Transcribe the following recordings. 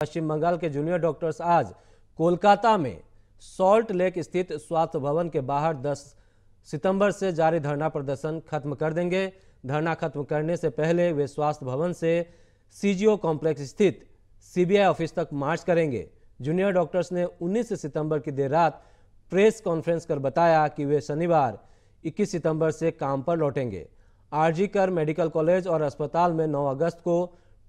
पश्चिम बंगाल के junior doctors आज कोलकाता में सॉल्ट लेक स्थित स्वास्थ्य भवन के बाहर 10 सितंबर से जारी धरना प्रदर्शन खत्म कर देंगे। धरना खत्म करने से पहले वे स्वास्थ्य भवन से सीजीओ कॉम्प्लेक्स स्थित सीबीआई ऑफिस तक मार्च करेंगे। जूनियर डॉक्टर्स ने 19 सितंबर की देर रात प्रेस कॉन्फ्रेंस कर बताया कि वे शनिवार 21 सितंबर से काम पर लौटेंगे। आरजी कर मेडिकल कॉलेज और अस्पताल में 9 अगस्त को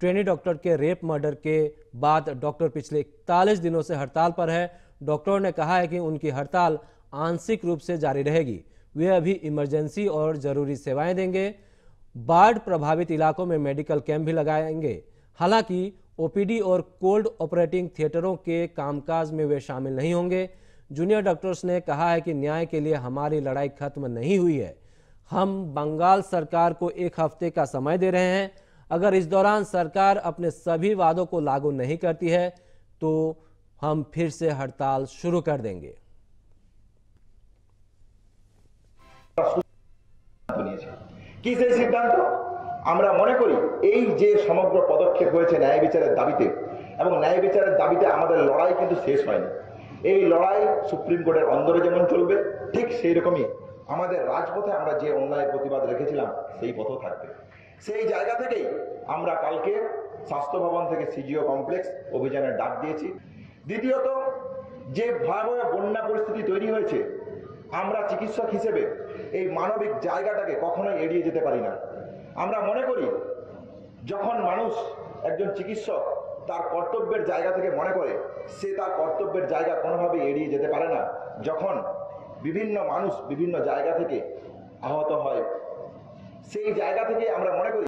ट्रेनी डॉक्टर के रेप मर्डर के बाद डॉक्टर पिछले 41 दिनों से हड़ताल पर है। डॉक्टरों ने कहा है कि उनकी हड़ताल आंशिक रूप से जारी रहेगी। वे अभी इमरजेंसी और जरूरी सेवाएं देंगे। बाढ़ प्रभावित इलाकों में मेडिकल कैंप भी लगाएंगे। हालांकि ओपीडी और कोल्ड ऑपरेटिंग थिएटरों के कामकाज में वे शामिल नहीं होंगे। जूनियर डॉक्टर्स ने कहा है कि न्याय के लिए हमारी लड़ाई खत्म नहीं हुई है। हम बंगाल सरकार को 1 हफ्ते का समय दे रहे हैं। अगर इस दौरान सरकार अपने सभी वादों को लागू नहीं करती है तो हम फिर से हड़ताल शुरू कर देंगे। কি সেই সিদ্ধান্ত আমরা মনে করি এই যে সমগ্র পদক্ষেপ হয়েছে ন্যায় বিচারের দাবিতে এবং ন্যায় বিচারের দাবিতে আমাদের লড়াই কিন্তু শেষ হয়নি। এই লড়াই সুপ্রিম কোর্টের অন্দরে যেমন চলবে ঠিক সেই রকমই আমাদের রাজপথে আমরা যে অন্যায়ের প্রতিবাদ রেখেছিলাম সেই পথও থাকবে। সেই জায়গা থেকেই আমরা কালকে স্বাস্থ্য ভবন থেকে সিজিও কমপ্লেক্স অভিযানের ডাক দিয়েছি। দ্বিতীয়ত যে ভয়াবহ বন্যা পরিস্থিতি তৈরি হয়েছে আমরা চিকিৎসক হিসেবে এই মানবিক জায়গাটাকে কখনোই এড়িয়ে যেতে পারি না। আমরা মনে করি যখন মানুষ একজন চিকিৎসক তার কর্তব্যের জায়গা থেকে মনে করে সে তার কর্তব্যের জায়গা কোনোভাবেই এড়িয়ে যেতে পারে না। যখন বিভিন্ন মানুষ বিভিন্ন জায়গা থেকে আহত হয় সেই জায়গা থেকে আমরা মনে করি